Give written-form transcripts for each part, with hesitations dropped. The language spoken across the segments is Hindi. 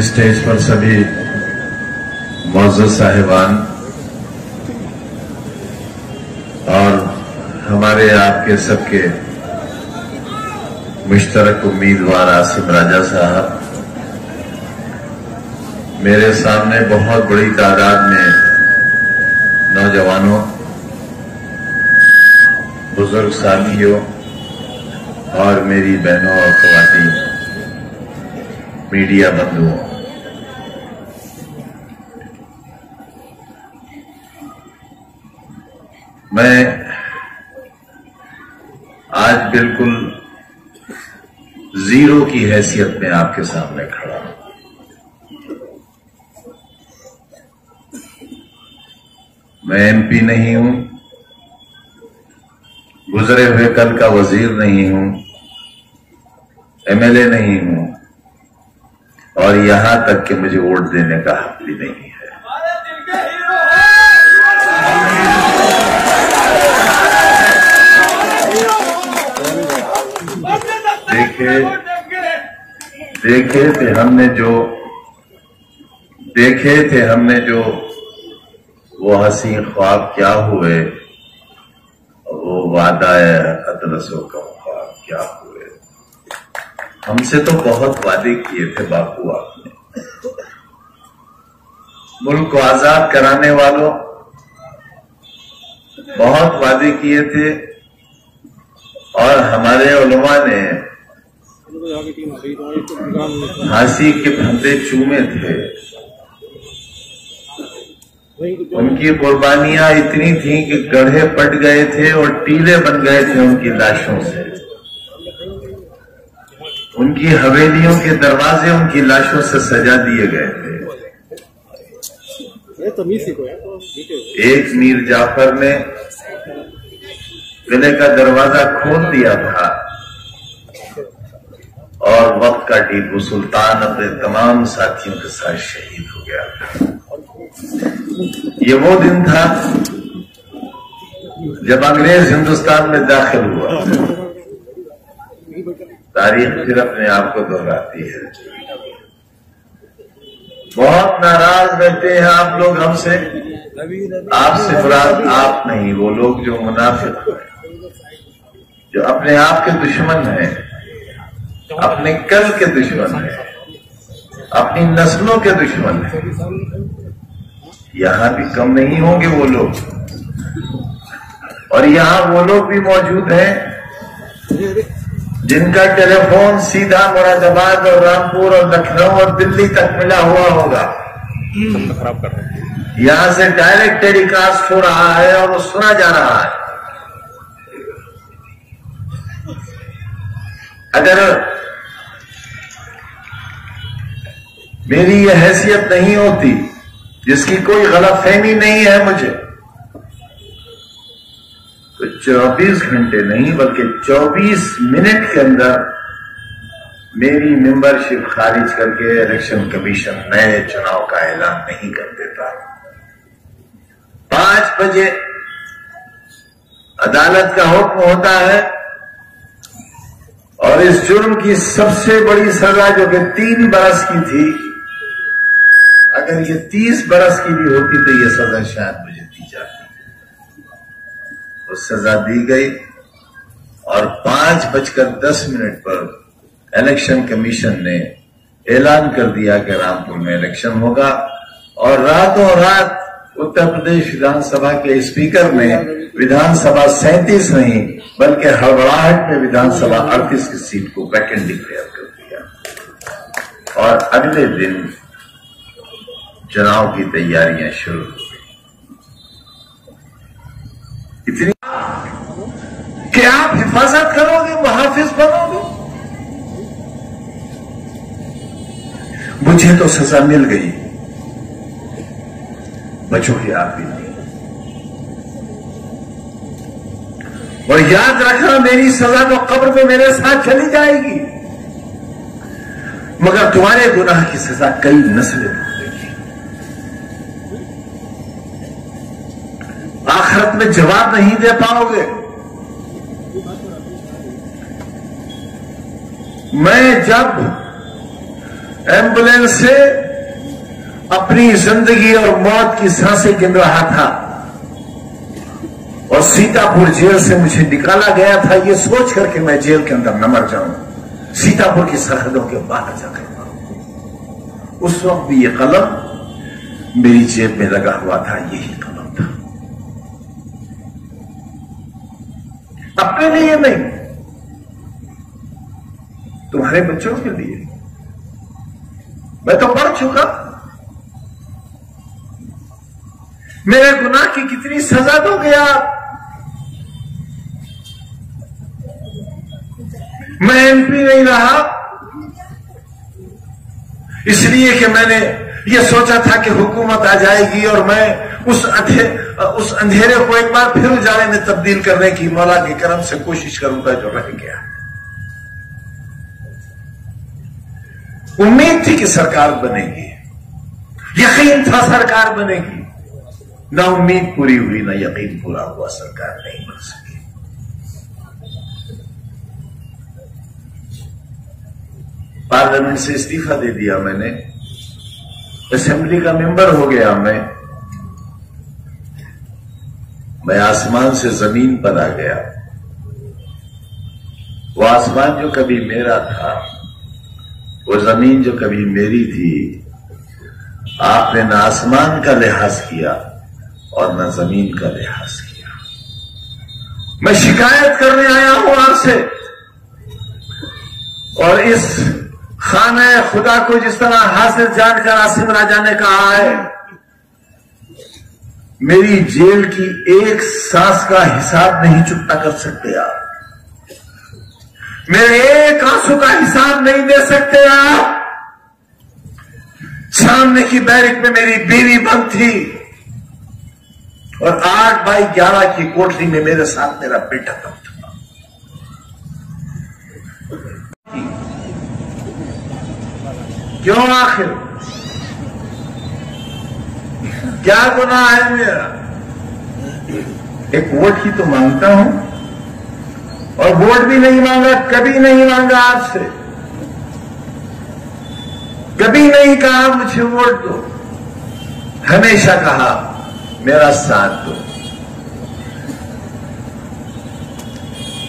स्टेज पर सभी मौजूद साहिबान और हमारे आपके सबके मुश्तरक उम्मीदवार आसिम राजा साहब, मेरे सामने बहुत बड़ी तादाद में नौजवानों, बुजुर्ग साथियों और मेरी बहनों और ख्वातीन मीडिया बंधुओं, मैं आज बिल्कुल जीरो की हैसियत में आपके सामने खड़ा हूं। मैं एमपी नहीं हूं, गुजरे हुए कल का वजीर नहीं हूं, एमएलए नहीं हूं और यहां तक कि मुझे वोट देने का हक भी नहीं है। देखे थे हमने जो वो हसी ख्वाब क्या हुए, वो वादा अदरसों का ख्वाब क्या हुए। हमसे तो बहुत वादे किए थे बापू आपने, मुल्क को आजाद कराने वालों, बहुत वादे किए थे और हमारे उलमा ने फांसी के फंदे चूमे थे। उनकी कुर्बानियां इतनी थी कि गड्ढे पट गए थे और टीले बन गए थे उनकी लाशों से। उनकी हवेलियों के दरवाजे उनकी लाशों से सजा दिए गए थे। एक मीर जाफर ने किले का दरवाजा खोल दिया था और वक्त का टीपू सुल्तान अपने तमाम साथियों के साथ शहीद हो गया था। ये वो दिन था जब अंग्रेज हिंदुस्तान में दाखिल हुआ। तारीख फिर अपने आप को दोहराती है। बहुत नाराज रहते हैं आप लोग हमसे। आपसे मुराद आप नहीं, वो लोग जो मुनाफिक हैं, जो अपने आप के दुश्मन हैं, अपने कल के दुश्मन हैं, अपनी नस्लों के दुश्मन हैं। यहां भी कम नहीं होंगे वो लोग, और यहां वो लोग भी मौजूद हैं जिनका टेलीफोन सीधा मुरादाबाद और रामपुर और लखनऊ और दिल्ली तक मिला हुआ होगा। यहां से डायरेक्ट टेलीकास्ट हो रहा है और वो सुना जा रहा है। अगर मेरी यह हैसियत नहीं होती, जिसकी कोई गलतफहमी नहीं है मुझे, तो 24 घंटे नहीं बल्कि 24 मिनट के अंदर मेरी मेंबरशिप खारिज करके इलेक्शन कमीशन नए चुनाव का ऐलान नहीं कर देता। 5 बजे अदालत का हुक्म होता है और इस जुर्म की सबसे बड़ी सजा जो कि 3 बरस की थी, अगर ये 30 बरस की भी होती तो ये सजा शायद मुझे दी जाती। वो सजा दी गई और 5:10 पर इलेक्शन कमीशन ने ऐलान कर दिया कि रामपुर में इलेक्शन होगा। और रातों रात उत्तर प्रदेश विधानसभा के स्पीकर ने विधानसभा 37 नहीं बल्कि हड़बड़ाहट में विधानसभा 38 की सीट को वैकेंट डिक्लेयर कर दिया और अगले दिन चुनाव की तैयारियां शुरू हो गई। इतनी कि आप हिफाजत करोगे, मुहाफिज बनोगे। मुझे तो सजा मिल गई, बचोगे आप भी नहीं। और याद रखना, मेरी सजा तो कब्र में मेरे साथ चली जाएगी, मगर तुम्हारे गुनाह की सजा कई नस्लें भुगतेंगी। आखिरत में जवाब नहीं दे पाओगे। मैं जब एम्बुलेंस से अपनी जिंदगी और मौत की सांसें गिन रहा था और सीतापुर जेल से मुझे निकाला गया था ये सोच करके मैं जेल के अंदर न मर जाऊं, सीतापुर की सरहदों के बाहर जाकर मरूं। उस वक्त भी ये कलम मेरी जेब में लगा हुआ था, यही कलम था। अपने लिए नहीं, तुम्हारे बच्चों के लिए। मैं तो पढ़ चुका, मेरे गुनाह की कितनी सजा दोगे आप। मैं एमपी नहीं रहा इसलिए कि मैंने ये सोचा था कि हुकूमत आ जाएगी और मैं उस अंधेरे को एक बार फिर उजाले में तब्दील करने की मौला के करम से कोशिश करूंगा जो रह गया। उम्मीद थी कि सरकार बनेगी, यकीन था सरकार बनेगी, ना उम्मीद पूरी हुई ना यकीन पूरा हुआ, सरकार नहीं बन सकी। पार्लियामेंट से इस्तीफा दे दिया मैंने, असेंबली का मेंबर हो गया मैं आसमान से जमीन पर आ गया। वो आसमान जो कभी मेरा था, वो जमीन जो कभी मेरी थी, आपने न आसमान का लिहाज किया और न जमीन का लिहाज किया। मैं शिकायत करने आया हूं आपसे, और इस खाना खुदा को जिस तरह हासिल जानकर आसिम राजा ने कहा है, मेरी जेल की एक सांस का हिसाब नहीं चुकता कर सकते आप, मेरे एक आंसू का हिसाब नहीं दे सकते आप। सामने की बैरिक में मेरी बीवी बंद थी और 8x11 की कोठरी में मेरे साथ मेरा बेटा बंद था। क्यों आखिर क्या गुनाह है मेरा? एक वोट ही तो मांगता हूं, और वोट भी नहीं मांगा, कभी नहीं मांगा आपसे, कभी नहीं कहा मुझे वोट दो, हमेशा कहा मेरा साथ दो।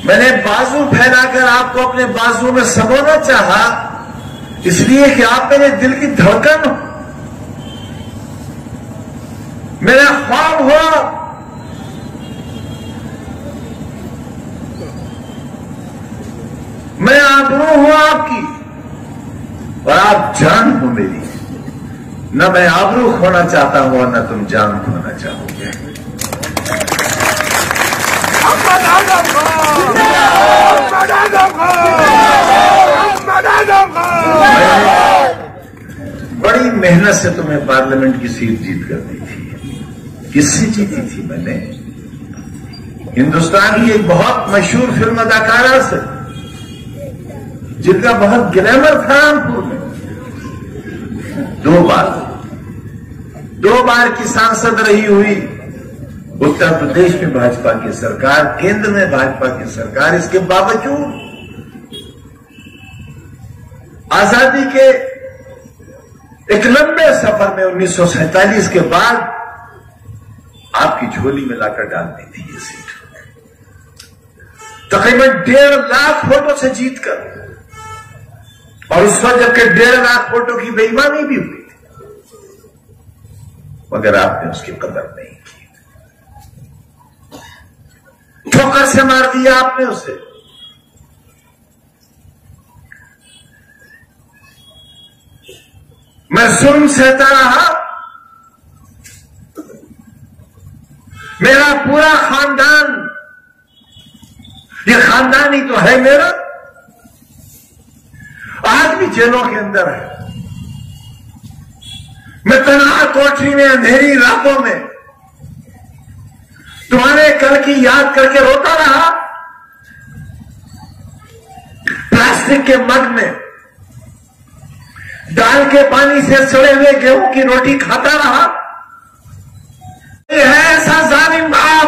मैंने बाजू फैलाकर आपको अपने बाजू में सबोना चाहा, इसलिए कि आप मेरे दिल की धड़कन हो, मेरा ख्वाब हो। मैं आबरू हूं आपकी और आप जान हो मेरी। न मैं आबरू खोना चाहता हूं और न तुम जान खोना चाहोगे। बड़ी मेहनत से तुम्हें पार्लियामेंट की सीट जीत कर दी थी। किससे जीती थी मैंने? हिंदुस्तान की एक बहुत मशहूर फिल्म अदाकारा से, जिनका बहुत ग्लैमर था रामपुर में। दो बार की सांसद रही हुई, उत्तर प्रदेश में भाजपा की सरकार, केंद्र में भाजपा की सरकार। इसके बावजूद आजादी के एक लंबे सफर में 1947 के बाद आपकी झोली में लाकर डाल दी थी ये सीट, तकरीबन 1.5 लाख वोटों से जीतकर। और उस वक्त जबकि 1.5 लाख वोटों की बेईमानी भी हुई थी, मगर आपने उसकी कदर नहीं की, ठोकर से मार दिया आपने उसे। मैं जुल्म सहता रहा, मेरा पूरा खानदान, ये खानदान ही तो है मेरा, आज भी जेलों के अंदर है। मैं तन्हा कोठरी में अंधेरी रातों में तुम्हारे कल की याद करके रोता रहा, प्लास्टिक के मग में दाल के पानी से सड़े हुए गेहूं की रोटी खाता रहा। ये है ऐसा जालिम बाप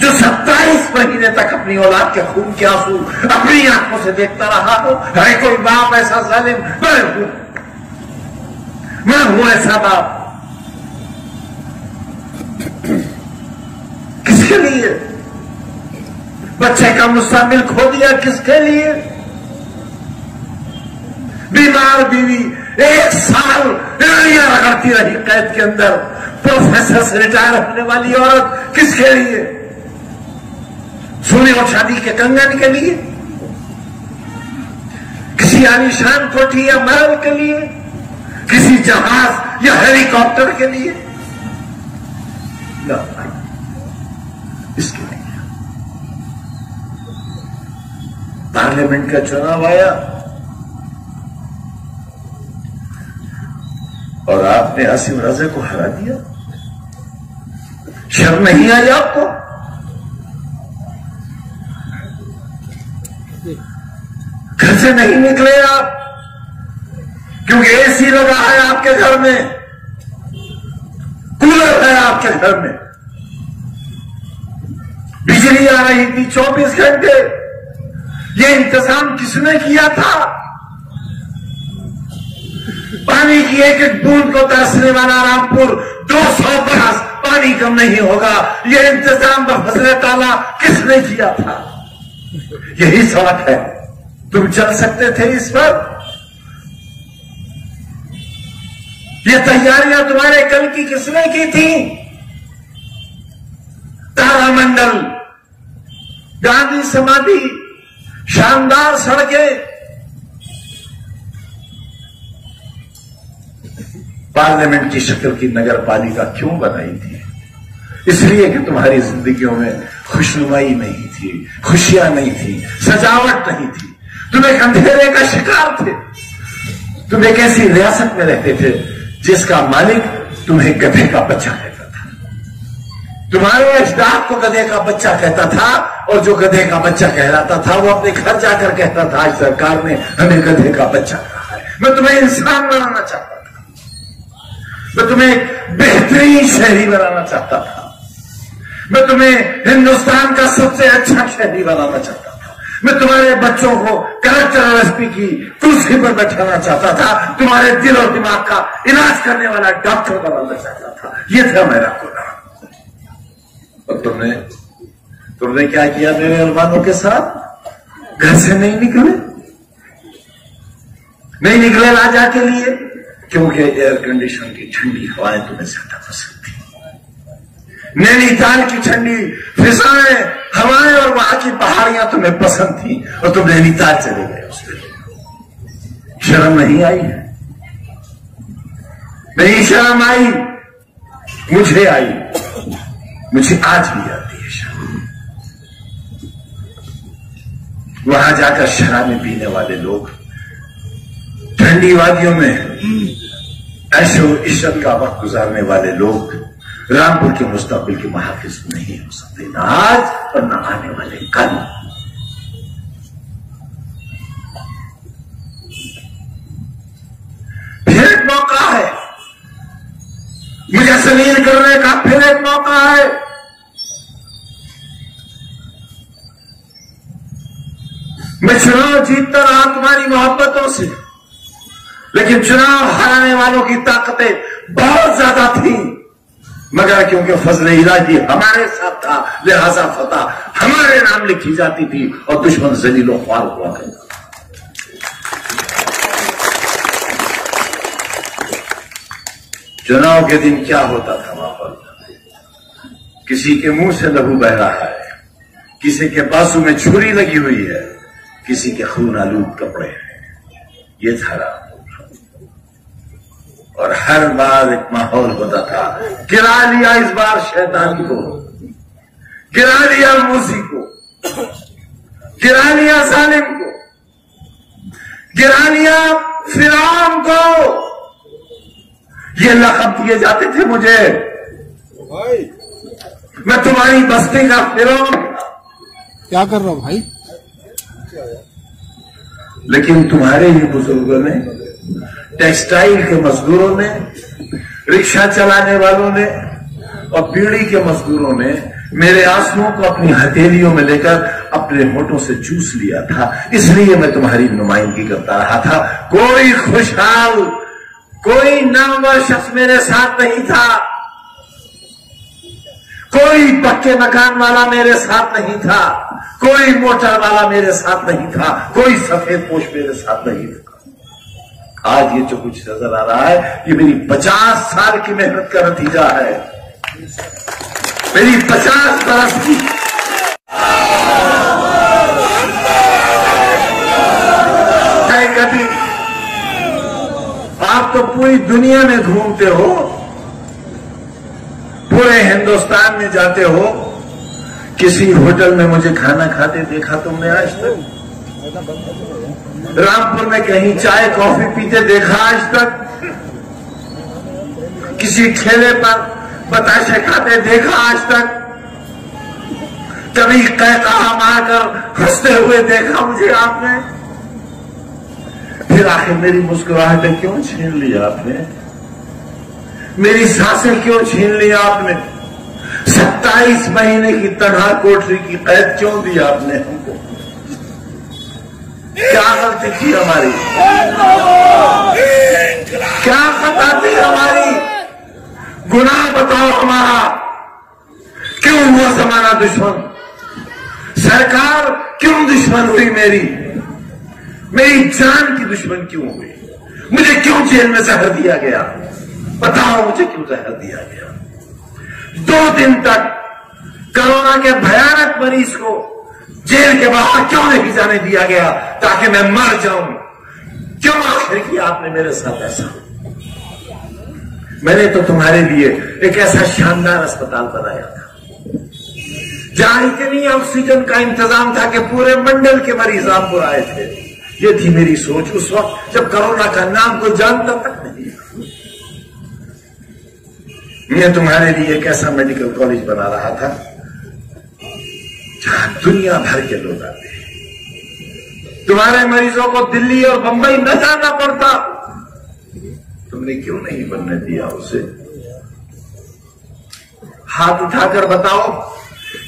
जो 27 महीने तक अपनी औलाद के खून के आंसू अपनी आंखों से देखता रहा हो? है कोई बाप ऐसा जालिम? मैं हूं ऐसा बाप। किसके लिए? बच्चे का मुस्तकबिल खो दिया, किसके लिए? बीमार बीवी 1 साल एड़ियां रगड़ती रही कैद के अंदर, प्रोफेसर से रिटायर होने वाली औरत, किसके लिए? सोने और शादी के कंगन के लिए? किसी आलीशान कोठी या महल के लिए? किसी जहाज या हेलीकॉप्टर के लिए? इसके लिए। पार्लियामेंट का चुनाव आया और आपने आसिम रजा को हरा दिया। शर्म नहीं आई आपको? घर से नहीं निकले आप क्योंकि एसी लगा है आपके घर में, कूलर है आपके घर में, बिजली आ रही थी 24 घंटे। ये इंतजाम किसने किया था? पानी की एक एक बूंद को तरसने वाला रामपुर 200 बरस पानी कम नहीं होगा। ये इंतजाम बफजले ताला किसने किया था? यही सड़क है। तुम चल सकते थे इस पर? ये तैयारियां तुम्हारे कल की किसने की थी? तारामंडल, गांधी समाधि, शानदार सड़कें। पार्लियामेंट की शक्ल की नगर पालिका क्यों बनाई थी? इसलिए कि तुम्हारी जिंदगियों में खुशनुमाई नहीं थी, खुशियां नहीं थी, सजावट नहीं थी। तुम एक अंधेरे का शिकार थे। तुम एक ऐसी रियासत में रहते थे जिसका मालिक तुम्हें गधे का बच्चा कहता था। तुम्हारे अजदाद को गधे का बच्चा कहता था और जो गधे का बच्चा कहलाता था वो अपने घर जाकर कहता था आज सरकार ने हमें गधे का बच्चा कहा है। मैं तुम्हें इंसान बनाना चाहता था, मैं तुम्हें बेहतरीन शहरी बनाना चाहता था, मैं तुम्हें हिंदुस्तान का सबसे अच्छा शहरी बनाना चाहता था। मैं तुम्हारे बच्चों को कलेक्टर एसपी की कुर्सी पर बैठाना चाहता था, तुम्हारे दिल और दिमाग का इलाज करने वाला डॉक्टर बनाना चाहता था। ये था मेरा खुदा। और तुमने क्या किया मेरे अरमानों के साथ? घर से नहीं निकले राजा के लिए, क्योंकि एयर कंडीशन की ठंडी हवाएं तुम्हें ज्यादा पसंद थी। नैनीताल की ठंडी फिजाएं, हवाएं और वहां की पहाड़ियां तुम्हें पसंद थी और तुम नैनीताल चले गए। उस दिन शर्म नहीं आई है? नहीं शर्म आई? मुझे आई, मुझे आज भी आती है शर्म। वहां जाकर शराबें पीने वाले लोग, ठंडी वादियों में ऐशो इश्रत का वक्त गुजारने वाले लोग रामपुर के मुस्तकबिल के मुहाफिज नहीं हो सकते, ना आज और ना आने वाले कल। फिर एक मौका है मुझे जलील करने का, फिर एक मौका है। मैं चुनाव जीतता रहा तुम्हारी मोहब्बतों से, लेकिन चुनाव हराने वालों की ताकतें बहुत ज्यादा थी। मगर क्योंकि फजल इलाही हमारे साथ था, लिहाजा फतह हमारे नाम लिखी जाती थी और दुश्मन जलीलो ख्वार हुआ करता। चुनाव के दिन क्या होता था वहां पर? किसी के मुंह से लहू बह रहा है, किसी के बाजू में छुरी लगी हुई है, किसी के खून आलूद कपड़े हैं। ये था रामपुर। और हर बार एक माहौल होता था, गिरा लिया इस बार शैतान को, गिरा लिया मूसी को, गिरा लिया सालिम को, गिरा लिया फिरौन को। ये लक़ब दिए जाते थे मुझे, मैं तुम्हारी बस्ती का फिरौन। क्या कर रहा हूं भाई? लेकिन तुम्हारे ही बुजुर्गों ने, टेक्सटाइल के मजदूरों ने, रिक्शा चलाने वालों ने और बीड़ी के मजदूरों ने मेरे आंसुओं को अपनी हथेलियों में लेकर अपने होठों से चूस लिया था, इसलिए मैं तुम्हारी नुमाइंदगी करता रहा था। कोई खुशहाल, कोई नामवर शख्स मेरे साथ नहीं था, कोई पक्के मकान वाला मेरे साथ नहीं था, कोई मोटर वाला मेरे साथ नहीं था, कोई सफेद पोश मेरे साथ नहीं था। आज ये जो कुछ नजर आ रहा है, ये मेरी 50 साल की मेहनत का नतीजा है, मेरी 50 बरस की। कभी आप तो पूरी दुनिया में घूमते हो, पूरे हिंदुस्तान में जाते हो, किसी होटल में मुझे खाना खाते देखा तुमने आज तक? रामपुर में कहीं चाय कॉफी पीते देखा आज तक? किसी ठेले पर बताशे खाते देखा आज तक? कभी कहकहा मारकर हंसते हुए देखा मुझे आपने? फिर आखिर मेरी मुस्कुराहटें क्यों छीन ली आपने? मेरी सांसें क्यों छीन ली आपने? 27 महीने की तनहा कोठरी की कैद क्यों दी आपने हमको? क्या गलती थी हमारी? क्या खता थी हमारी? गुनाह बताओ हमारा। क्यों हुआ जमाना दुश्मन? सरकार क्यों दुश्मन हुई मेरी? मेरी जान की दुश्मन क्यों हुई? मुझे क्यों जेल में जहर दिया गया? बताओ मुझे क्यों जहर दिया गया? 2 दिन तक कोरोना के भयानक मरीज को जेल के बाहर क्यों नहीं जाने दिया गया ताकि मैं मर जाऊं? क्यों आखिर किया आपने मेरे साथ ऐसा? मैंने तो तुम्हारे लिए एक ऐसा शानदार अस्पताल बनाया था जहां इतनी ऑक्सीजन का इंतजाम था कि पूरे मंडल के मरीज रामपुर आए थे। ये थी मेरी सोच उस वक्त जब कोरोना का नाम कोई जानता तक नहीं। मैं तुम्हारे लिए एक ऐसा मेडिकल कॉलेज बना रहा था जहां दुनिया भर के लोग आते हैं। तुम्हारे मरीजों को दिल्ली और बंबई न जाना पड़ता। तुमने क्यों नहीं बनने दिया उसे? हाथ उठाकर बताओ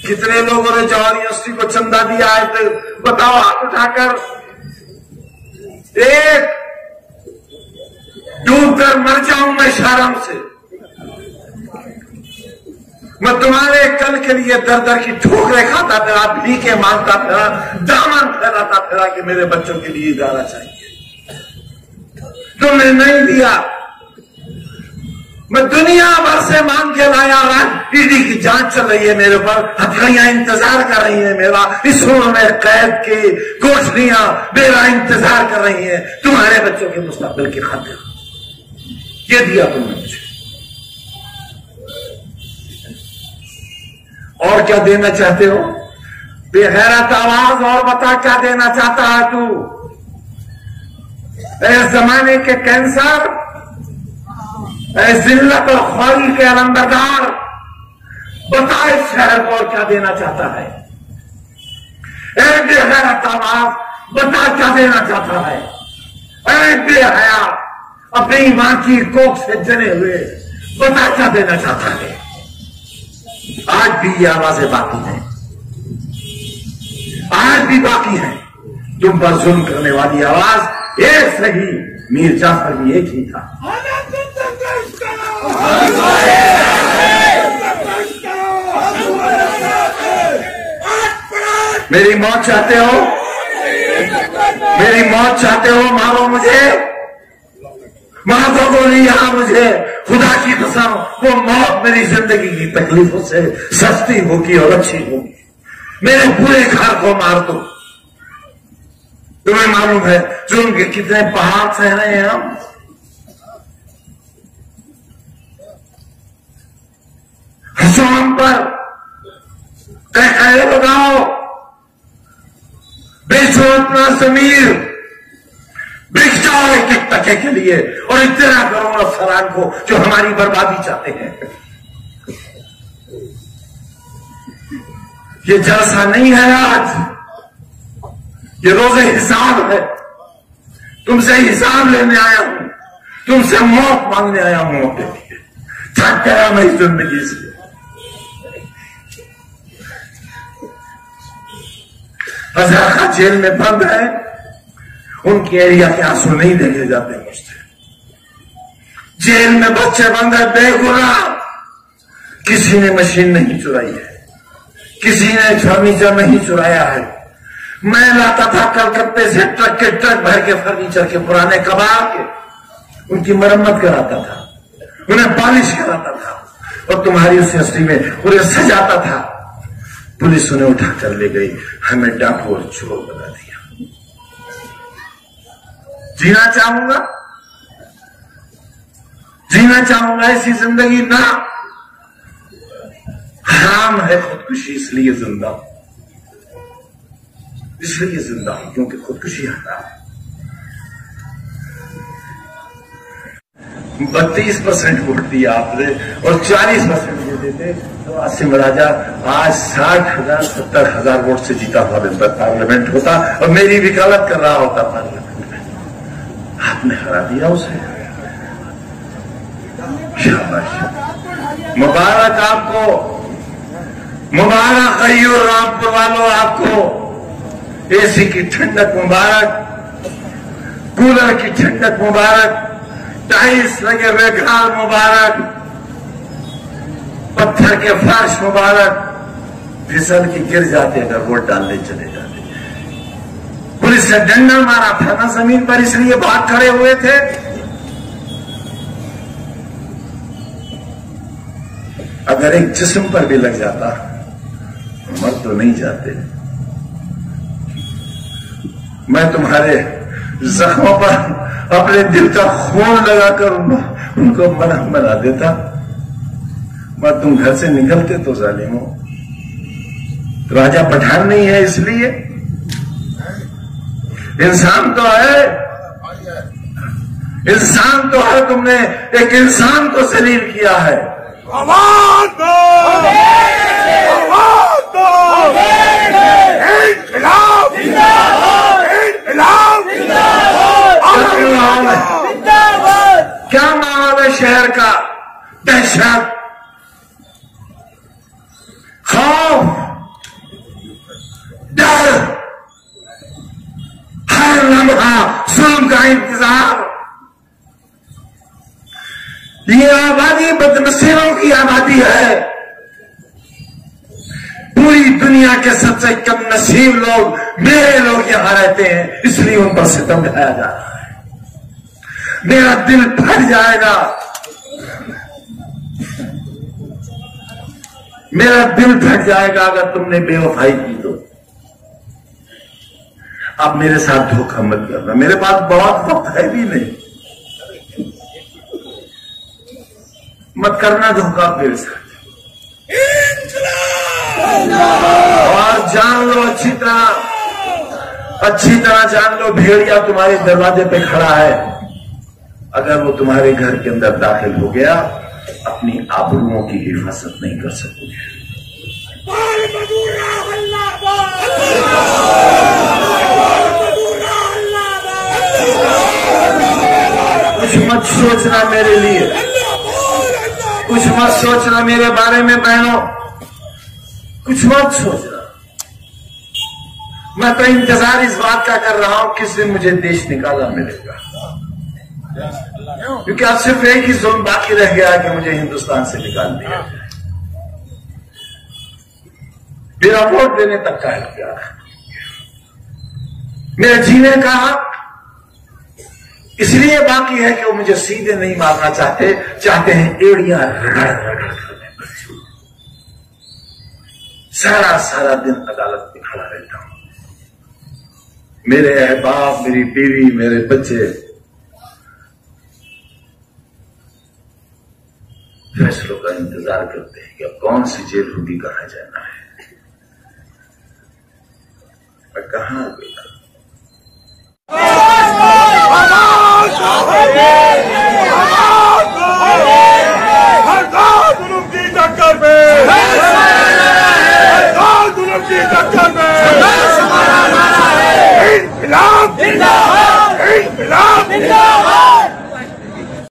कितने लोगों ने जवाहर यूनिवर्सिटी को चंदा दिया है? तो बताओ हाथ उठाकर। एक डूबकर मर जाऊं मैं शर्म से। मैं तुम्हारे कल के लिए दर दर की ठोकरें खाता फिरा, भीखे मांगता फिरा, दामन फैलाता फिरा कि मेरे बच्चों के लिए इदारा चाहिए। तुमने नहीं दिया। मैं दुनिया भर से मांग के लाया। आज ईडी की जांच चल रही है मेरे ऊपर, हथकड़ियां इंतजार कर रही है मेरा। इस उम्र में कैद की कोठरियां मेरा इंतजार कर रही है तुम्हारे बच्चों के मुस्तकबिल की खातिर। ये दिया तुमने मुझे। और क्या देना चाहते हो? बेगैरत आवाज और बता क्या देना चाहता है तू? इस जमाने के कैंसर, जिल्लत और ख्वारी के अलंबरदार, बता इस शहर को और क्या देना चाहता है? बेगैरत आवाज बता क्या देना चाहता है? बेहया अपनी मां की कोख से जने हुए बता क्या देना चाहता है? आज भी ये आवाजें बाकी हैं, आज भी बाकी है। तुम पर जुल्म करने वाली आवाज एक सही, मीर जाफर भी एक ही था। मेरी मौत चाहते हो? मेरी मौत चाहते हो? मारो मुझे, मार दो गोली यहां मुझे। खुदा की कसम वो मौत मेरी जिंदगी की तकलीफों से सस्ती होगी और अच्छी होगी। मेरे पूरे घर को मार दो। तुम्हें मालूम है जुल्म के कितने पहाड़ सह रहे हैं हम? हंसो हम पर, कहकहे लगाओ, बेचो अपना जमीर, बिक जाओ एक एक टके के लिए और इतना करो अफसरान को जो हमारी बर्बादी चाहते हैं। ये जलसा नहीं है आज, ये रोजे हिसाब है। तुमसे हिसाब लेने आया हूं, तुमसे मौत मांगने आया हूं अपने लिए। थक गया मैं इस जिंदगी से। हजारा जेल में बंद है, उनके एरिया के आंसू नहीं देखे जाते मुझसे। जेल में बच्चे बंद है बेगुनाह, किसी ने मशीन नहीं चुराई है, किसी ने फर्नीचर नहीं चुराया है। मैं लाता था कलकत्ते से ट्रक के ट्रक भर के फर्नीचर के पुराने कबाड़ के, उनकी मरम्मत कराता था, उन्हें पॉलिश कराता था और तुम्हारी उस इंडस्ट्री में उन्हें सजाता था। पुलिस उन्हें उठाकर ले गई, हमें डाकू और चोर बना दिया। जीना चाहूंगा, जीना चाहूंगा ऐसी जिंदगी ना। हराम है खुदकुशी, इसलिए जिंदा हूं, इसलिए जिंदा हूं क्योंकि खुदकुशी हराम है। 32% वोट दिया आपने और 40% ये देते तो आसिम राजा आज 60,000 70,000 वोट से जीता हुआ पार्लियामेंट होता और मेरी वकालत कर रहा होता पार्लियामेंट में। आपने हरा दिया उसे। शाबाश, मुबारक आपको, मुबारक कहियो रामपुर वालों आपको। एसी की ठंडक मुबारक, कूलर की ठंडक मुबारक, टाइल्स लगे रेखाल मुबारक, पत्थर के फर्श मुबारक, फिसल के गिर जाते अगर वोट डालने चले जाते। पुलिस ने डंडा मारा था ना जमीन पर, इसलिए भाग खड़े हुए थे। अगर एक जिस्म पर भी लग जाता मर तो नहीं जाते। मैं तुम्हारे जख्मों पर अपने दिल का खून लगाकर उनको मरहम बना देता, मगर तुम घर से निकलते तो जालिमो। राजा पठान नहीं है इसलिए, इंसान तो है, इंसान तो है। तुमने एक इंसान को जलील किया है। आवाज दो, आवाज दो, इन्कलाब, इन्कलाब, क्या माहौल है शहर का? दहशत, खौफ, डर, हर लम्हा जुल्म का इंतजार। ये आबादी बदनसीबों की आबादी है। पूरी दुनिया के सबसे कम नसीब लोग मेरे लोग यहां रहते हैं, इसलिए उन पर सितम ढाया जा रहा है। मेरा दिल फट जाएगा, मेरा दिल फट जाएगा अगर तुमने बेवफाई की तो। अब मेरे साथ धोखा मत करना, मेरे पास बहुत वक्त है भी नहीं, मत करना धोखा मेरे साथ। और जान लो अच्छी तरह जान लो, भेड़िया तुम्हारे दरवाजे पे खड़ा है। अगर वो तुम्हारे घर के अंदर दाखिल हो गया, अपनी आबरूओं की हिफाजत नहीं कर सकोगे। कुछ मत सोचना मेरे लिए, कुछ मत सोचना मेरे बारे में बहनों, कुछ मत सोचना। मैं तो इंतजार इस बात का कर रहा हूं किस दिन मुझे देश निकाला मिलेगा, क्योंकि अब सिर्फ एक ही जुल्म बाकी रह गया कि मुझे हिंदुस्तान से निकाल दिया जाए। मेरा वोट देने तक का इख्तियार है, मेरे जीने का हक इसलिए बाकी है कि वो मुझे सीधे नहीं मारना चाहते हैं एड़ियां रगड़ रगड़ कर। सारा दिन अदालत में खड़ा रहता हूं, मेरे अहबाब, मेरी बीवी, मेरे बच्चे फैसलों का इंतजार करते हैं कि अब कौन सी जेल होगी, कहां जाना है। मैं कहां